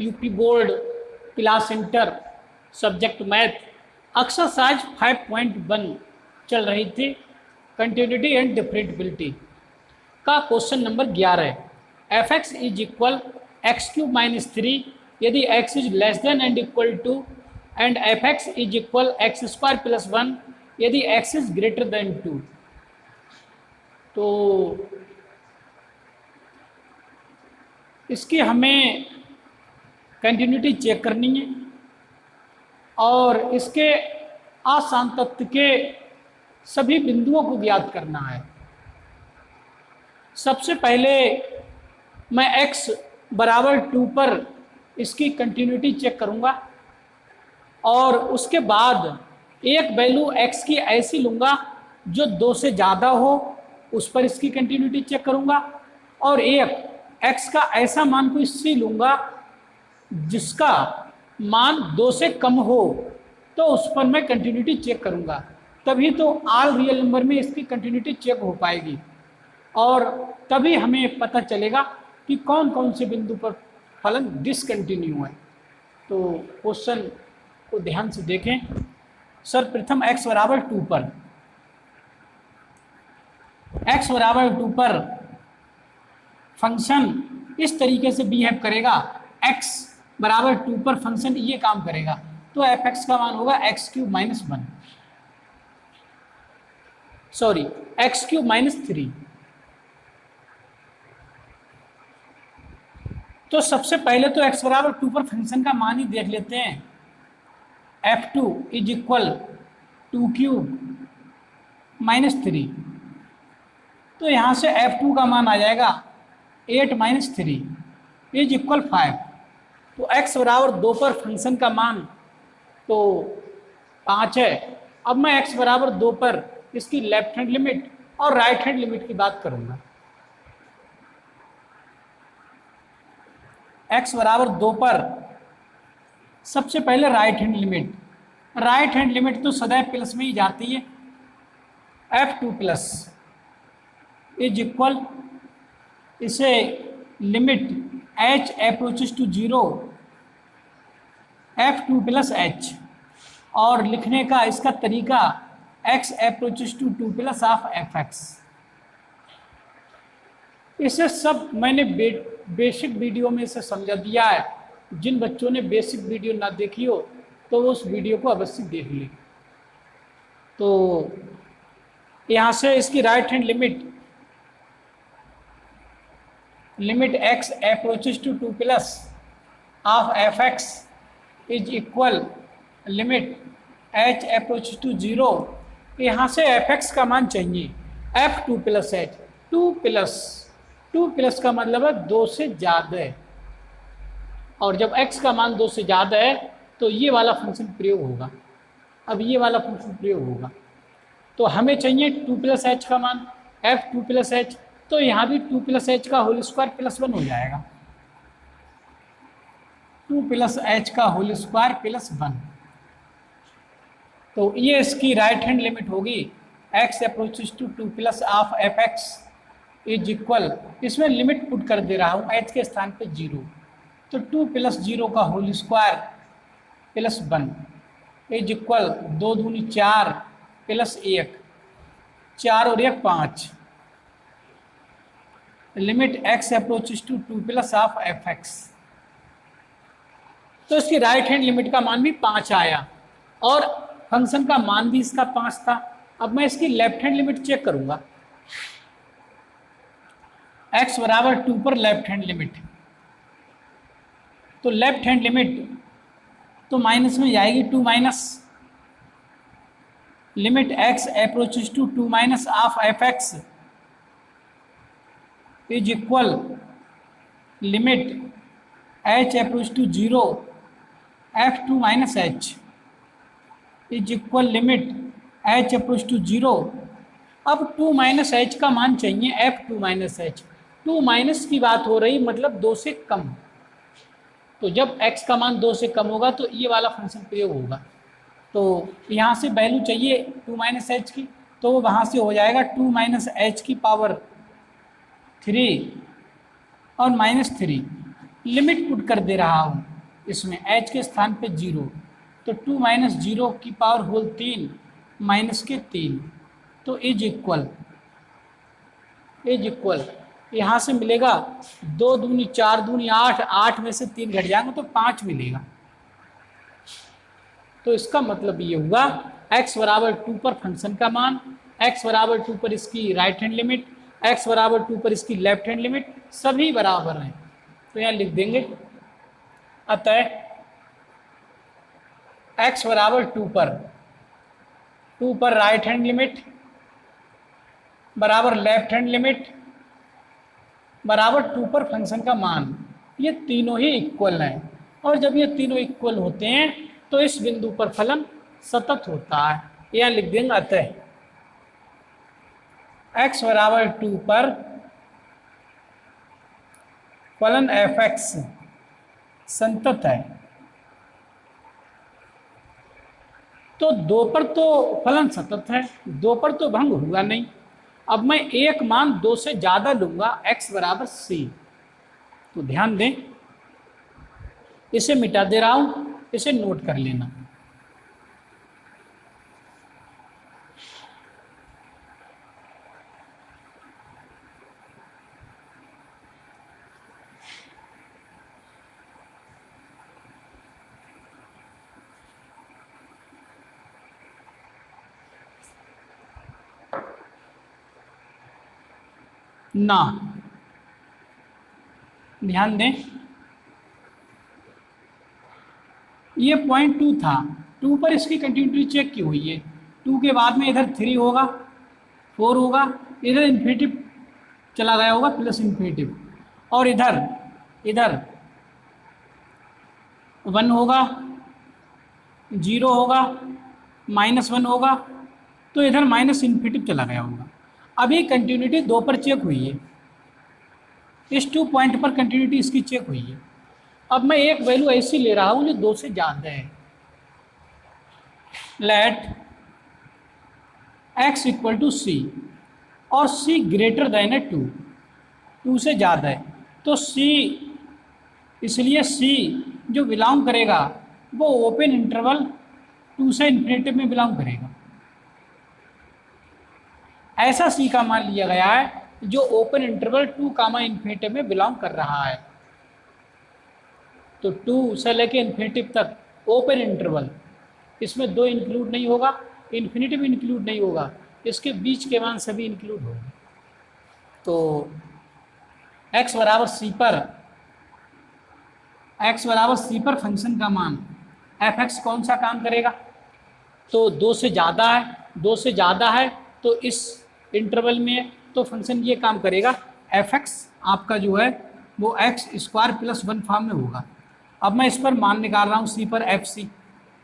UP board class inter subject math exercise 5.1 चल रही थी, कंटिन्यूटी एंड डिफरेंटिबिलिटी का क्वेश्चन नंबर 11 है। F X is equal X cube minus 3 यदि X is less than and equal to, and F X is equal X square plus 1 यदि X is greater than 2। तो इसकी हमें कंटिन्यूटी चेक करनी है और इसके आसान तत्व के सभी बिंदुओं को ज्ञात करना है। सबसे पहले मैं x बराबर 2 पर इसकी कंटिन्यूटी चेक करूंगा और उसके बाद एक वैल्यू x की ऐसी लूँगा जो 2 से ज़्यादा हो, उस पर इसकी कंटिन्यूटी चेक करूंगा, और एक x का ऐसा मान कोई c लूँगा जिसका मान 2 से कम हो, तो उस पर मैं कंटिन्यूटी चेक करूंगा। तभी तो ऑल रियल नंबर में इसकी कंटिन्यूटी चेक हो पाएगी और तभी हमें पता चलेगा कि कौन कौन से बिंदु पर फलन डिसकंटिन्यू है। तो क्वेश्चन को ध्यान से देखें। सर्वप्रथम x बराबर 2 पर, x बराबर 2 पर फंक्शन इस तरीके से बिहेव करेगा। x बराबर 2 पर फंक्शन ये काम करेगा, तो एफ एक्स का मान होगा x cube minus 1, sorry x cube minus 3। तो सबसे पहले तो x बराबर 2 पर फंक्शन का मान ही देख लेते हैं। f2 is equal 2 cube minus 3, तो यहाँ से f2 का मान आ जाएगा 8 माइनस 3 इज इक्वल 5। तो x बराबर 2 पर फंक्शन का मान तो 5 है। अब मैं x बराबर 2 पर इसकी लेफ्ट हैंड लिमिट और राइट हैंड लिमिट की बात करूंगा। x बराबर 2 पर सबसे पहले right hand limit, right hand limit तो सदैव प्लस में ही जाती है। f2 प्लस इज इक्वल, इसे limit h approaches to 0 f2 plus h, और लिखने का इसका तरीका x approaches to 2 plus of fx। इसे सब मैंने बेसिक वीडियो में इसे समझा दिया है। जिन बच्चों ने बेसिक वीडियो ना देखी हो तो वो उस वीडियो को अवश्य देख लें। तो यहाँ से इसकी right hand limit x approaches to 2 plus of fx is equal limit h approaches to 0। यहाँ से fx का मान चाहिए f2 प्लस h, 2 प्लस का मतलब है 2 से ज़्यादा है, और जब x का मान 2 से ज़्यादा है तो ये वाला फंक्शन प्रयोग होगा। अब ये वाला फंक्शन प्रयोग होगा तो हमें चाहिए 2 प्लस h का मान, f2 प्लस h, तो यहाँ भी 2 प्लस h का होल स्क्वायर प्लस 1 हो जाएगा। 2 प्लस h का होल स्क्वायर प्लस 1, तो ये इसकी राइट हैंड लिमिट होगी x approaches to 2 plus of fx is equal, इसमें लिमिट पुट कर दे रहा हूँ h के स्थान पे 0, तो 2 प्लस 0 का whole square plus 1 is equal 2 दूनी 4 प्लस 1, 4 और 1 5, limit x approaches to 2 plus of fx। तो इसकी राइट हैंड लिमिट का मान भी 5 आया और फंक्शन का मान भी इसका 5 था। अब मैं इसकी लेफ्ट हैंड लिमिट चेक करूंगा। x बराबर 2 पर लेफ्ट हैंड लिमिट, तो लेफ्ट हैंड लिमिट तो माइनस में जाएगी, 2 minus limit x approaches to 2 minus of fx is equal limit h approach to 0 f2 minus h is equal limit h approach to 0। अब 2 minus h का मान चाहिए f2 minus h, 2 minus की बात हो रही मतलब 2 से कम, तो जब x का मान 2 से कम होगा तो ये वाला फंक्शन प्रयोग होगा। तो यहाँ से वैल्यू चाहिए 2 माइनस h की, तो वो वहाँ से हो जाएगा 2 माइनस h की पावर 3 और -3, लिमिट पुट कर दे रहा हूँ इसमें h के स्थान पे 0, तो 2 माइनस 0 की पावर होल 3 माइनस के 3, तो इज इक्वल यहाँ से मिलेगा 2 दूनी 4 दूनी 8, 8 में से 3 घट जाएंगे तो 5 मिलेगा। तो इसका मतलब ये हुआ x बराबर 2 पर फंक्शन का मान, x बराबर 2 पर इसकी राइट हैंड लिमिट, x बराबर 2 पर इसकी लेफ्ट हैंड लिमिट सभी बराबर हैं। तो यहाँ लिख देंगे अतः x बराबर 2 पर राइट हैंड लिमिट बराबर लेफ्ट हैंड लिमिट बराबर 2 पर फंक्शन का मान, ये तीनों ही इक्वल हैं। और जब ये तीनों इक्वल होते हैं तो इस बिंदु पर फलन सतत होता है। यहाँ लिख देंगे अतः x बराबर 2 पर फलन f(x) संतत है। तो 2 पर तो फलन सतत है, 2 पर तो भंग हुआ नहीं। अब मैं एक मान 2 से ज़्यादा लूँगा x बराबर c, तो ध्यान दें इसे मिटा दे रहा हूँ, इसे नोट कर लेना। ना ध्यान दें ये पॉइंट 2 था, 2 पर इसकी कंटिन्यूटी चेक की हुई है। 2 के बाद में इधर 3 होगा, 4 होगा, इधर इन्फिनिटिव चला गया होगा प्लस इन्फिनिटिव, और इधर 1 होगा, 0 होगा, -1 होगा, तो इधर माइनस इन्फिनिटिव चला गया होगा। अभी कंटिन्यूटी 2 पर चेक हुई है, इस 2 पॉइंट पर कंटिन्यूटी इसकी चेक हुई है। अब मैं एक वैल्यू ऐसी ले रहा हूँ जो 2 से ज़्यादा है। Let x equal to c और c ग्रेटर देन है 2 से ज़्यादा है, तो c, इसलिए c जो बिलोंग करेगा वो ओपन इंटरवल 2 से इन्फिनिटिव में बिलोंग करेगा। ऐसा c का मान लिया गया है जो ओपन इंटरवल 2 कामा इन्फिनिटिव में बिलोंग कर रहा है। तो 2 से लेके इन्फिनिटिव तक ओपन इंटरवल, इसमें 2 इंक्लूड नहीं होगा, इन्फिनिटिव इंक्लूड नहीं होगा, इसके बीच के मान सभी इंक्लूड होंगे। तो x बराबर c पर फंक्शन का मान f(x) कौन सा काम करेगा? तो 2 से ज़्यादा है तो इस इंटरवल में तो फंक्शन ये काम करेगा, f(x) आपका जो है वो x² + 1 फॉर्म में होगा। अब मैं इस पर मान निकाल रहा हूँ c पर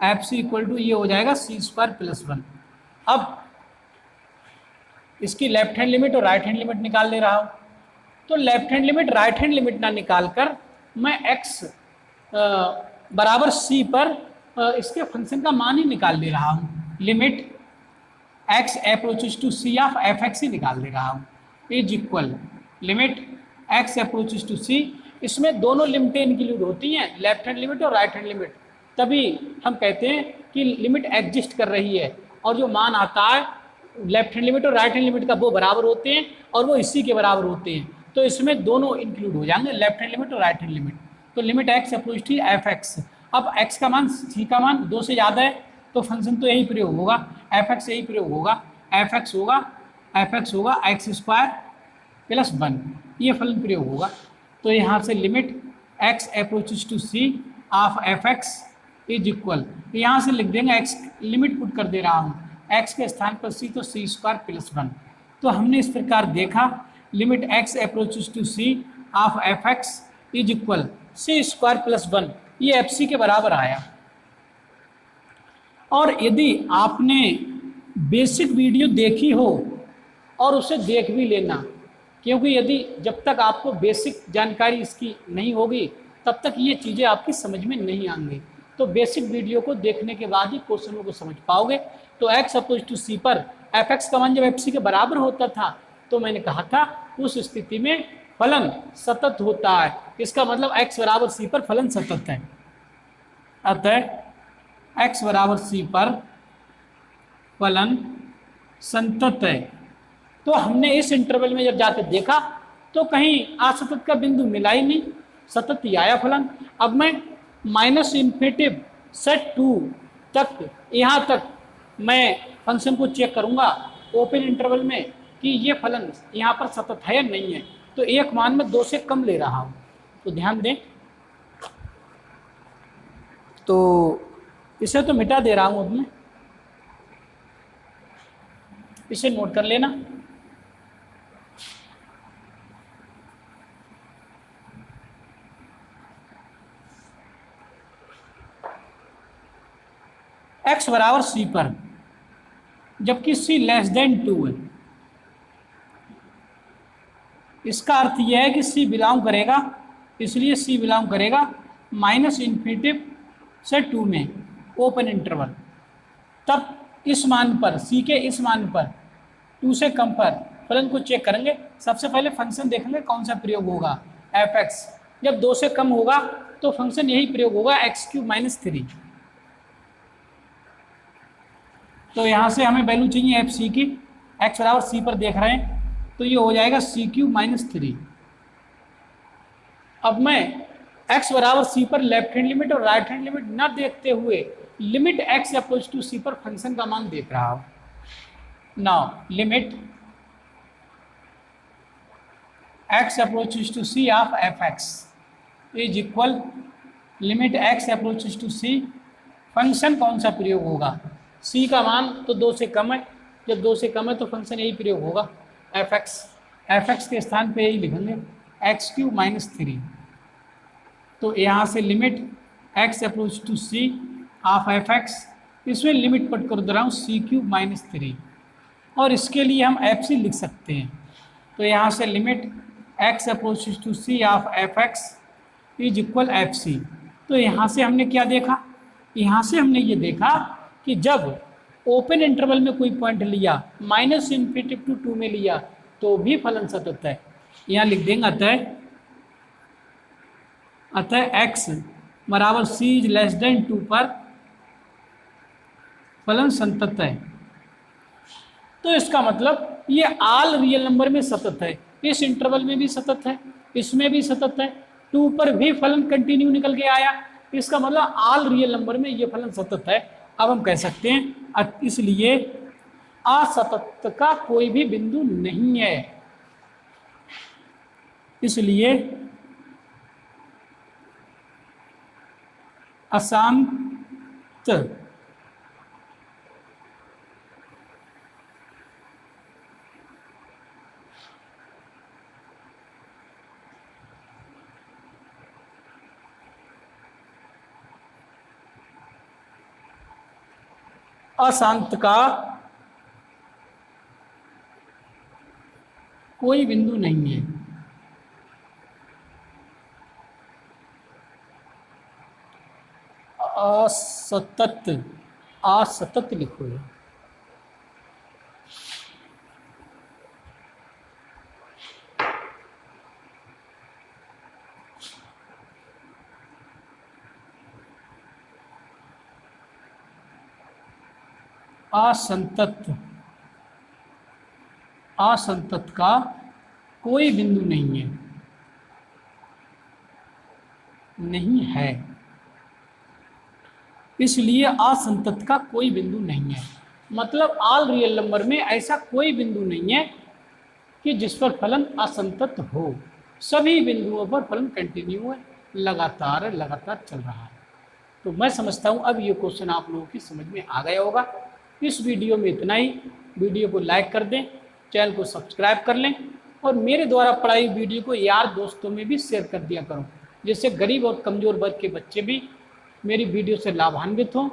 fc इक्वल टू ये हो जाएगा c² + 1। अब इसकी लेफ्ट हैंड लिमिट और राइट हैंड लिमिट निकाल ले रहा हूँ। तो left hand limit right hand limit ना निकाल कर मैं x बराबर c पर इसके फंक्शन का मान ही निकाल ले रहा हूँ। Limit x approaches to c of f(x) ही निकाल ले रहा हूँ, is equal limit x approaches to c। इसमें दोनों लिमिटें इंक्लूड होती हैं, लेफ्ट हैंड लिमिट और राइट हैंड लिमिट, तभी हम कहते हैं कि लिमिट एग्जिस्ट कर रही है। और जो मान आता है लेफ्ट हैंड लिमिट और राइट हैंड लिमिट का वो बराबर होते हैं और वो इसी के बराबर होते हैं, तो इसमें दोनों इंक्लूड हो जाएंगे, लेफ्ट हैंड लिमिट और राइट हैंड लिमिट। तो limit x approach to f(x), अब x का मान c का मान 2 से ज़्यादा है तो फंक्शन तो यही प्रयोग होगा, f(x) यही प्रयोग होगा, f(x) होगा x² + 1, ये फलन प्रयोग होगा। तो यहाँ से limit x approaches to c of f(x) is equal, यहाँ से लिख देंगे x लिमिट पुट कर दे रहा हूँ, x के स्थान पर c तो c² + 1। तो हमने इस प्रकार देखा limit x approaches to c of f(x) is equal c² + 1, ये fc के बराबर आया। और यदि आपने बेसिक वीडियो देखी हो और उसे देख भी लेना, क्योंकि यदि जब तक आपको बेसिक जानकारी इसकी नहीं होगी तब तक ये चीज़ें आपकी समझ में नहीं आएंगी। तो बेसिक वीडियो को देखने के बाद ही क्वेश्चनों को समझ पाओगे। तो x अपोज टू c पर f(x) का मान जब fc के बराबर होता था तो मैंने कहा था उस स्थिति में फलन सतत होता है। इसका मतलब x बराबर c पर फलन सतत है। अतः x बराबर c पर फलन संतत है। तो हमने इस इंटरवल में जब जाके देखा तो कहीं असतत का बिंदु मिला ही नहीं, सतत ही आया फलन। अब मैं माइनस इन्फिनिटिव से 2 तक, यहाँ तक मैं फंक्शन को चेक करूँगा ओपन इंटरवल में कि ये फलन यहाँ पर सतत है या नहीं है। तो एक मान में 2 से कम ले रहा हूँ, तो ध्यान दें। तो इसे तो मिटा दे रहा हूँ अब मैं, इसे नोट कर लेना। x बराबर c पर, जबकि c लेस देन 2 है। इसका अर्थ यह है कि c बिलोंग करेगा, इसलिए c बिलोंग करेगा माइनस इन्फिनिटिव से 2 में ओपन इंटरवल। तब इस मान पर, c के इस मान पर 2 से कम पर फलन को चेक करेंगे। सबसे पहले फंक्शन देखेंगे कौन सा प्रयोग होगा, f(x). जब 2 से कम होगा तो फंक्शन यही प्रयोग होगा x³ - 3। तो यहाँ से हमें वैल्यू चाहिए fc की, x बराबर c पर देख रहे हैं, तो ये हो जाएगा c³ - 3। अब मैं x बराबर c पर लेफ्ट हैंड लिमिट और राइट हैंड लिमिट न देखते हुए limit x approach to c पर फंक्शन का मान देख रहा हूँ। Now limit x approaches to c of f(x) is equal limit x approaches to c। Function कौन सा प्रयोग होगा, c का मान तो 2 से कम है, जब 2 से कम है तो फंक्शन यही प्रयोग होगा f(x) के स्थान पे यही लिखेंगे x³ - 3। तो यहाँ से limit x approach to c of f(x), इसमें लिमिट पुट कर दे रहा हूँ c³ - 3, और इसके लिए हम fc लिख सकते हैं। तो यहाँ से limit x approach to c of f(x) is equal fc। तो यहाँ से हमने क्या देखा, यहाँ से हमने ये देखा कि जब ओपन इंटरवल में कोई पॉइंट लिया, माइनस इन्फिनिटिव टू 2 में लिया, तो भी फलन सतत है। यहाँ लिख देंगे अतः x बराबर c इज लेस देन 2 पर फलन संतत है। तो इसका मतलब ये ऑल रियल नंबर में सतत है, इस इंटरवल में भी सतत है, इसमें भी सतत है, 2 पर भी फलन कंटिन्यू निकल के आया। इसका मतलब ऑल रियल नंबर में ये फलन सतत है। अब हम कह सकते हैं इसलिए असतत का कोई भी बिंदु नहीं है, इसलिए अशांत अशांत का कोई बिंदु नहीं है। असतत, असतत लिखो है। असंतत, असंतत का कोई बिंदु नहीं है, नहीं है, इसलिए असंतत का कोई बिंदु नहीं है। मतलब ऑल रियल नंबर में ऐसा कोई बिंदु नहीं है कि जिस पर फलन असंतत हो। सभी बिंदुओं पर फलन कंटिन्यू है, लगातार लगातार चल रहा है। तो मैं समझता हूँ अब ये क्वेश्चन आप लोगों की समझ में आ गया होगा। इस वीडियो में इतना ही। वीडियो को लाइक कर दें, चैनल को सब्सक्राइब कर लें, और मेरे द्वारा पढ़ाई वीडियो को यार दोस्तों में भी शेयर कर दिया करो, जिससे गरीब और कमज़ोर वर्ग के बच्चे भी मेरी वीडियो से लाभान्वित हों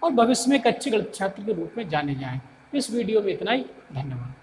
और भविष्य में एक अच्छे गणित छात्र के रूप में जाने जाएं। इस वीडियो में इतना ही। धन्यवाद।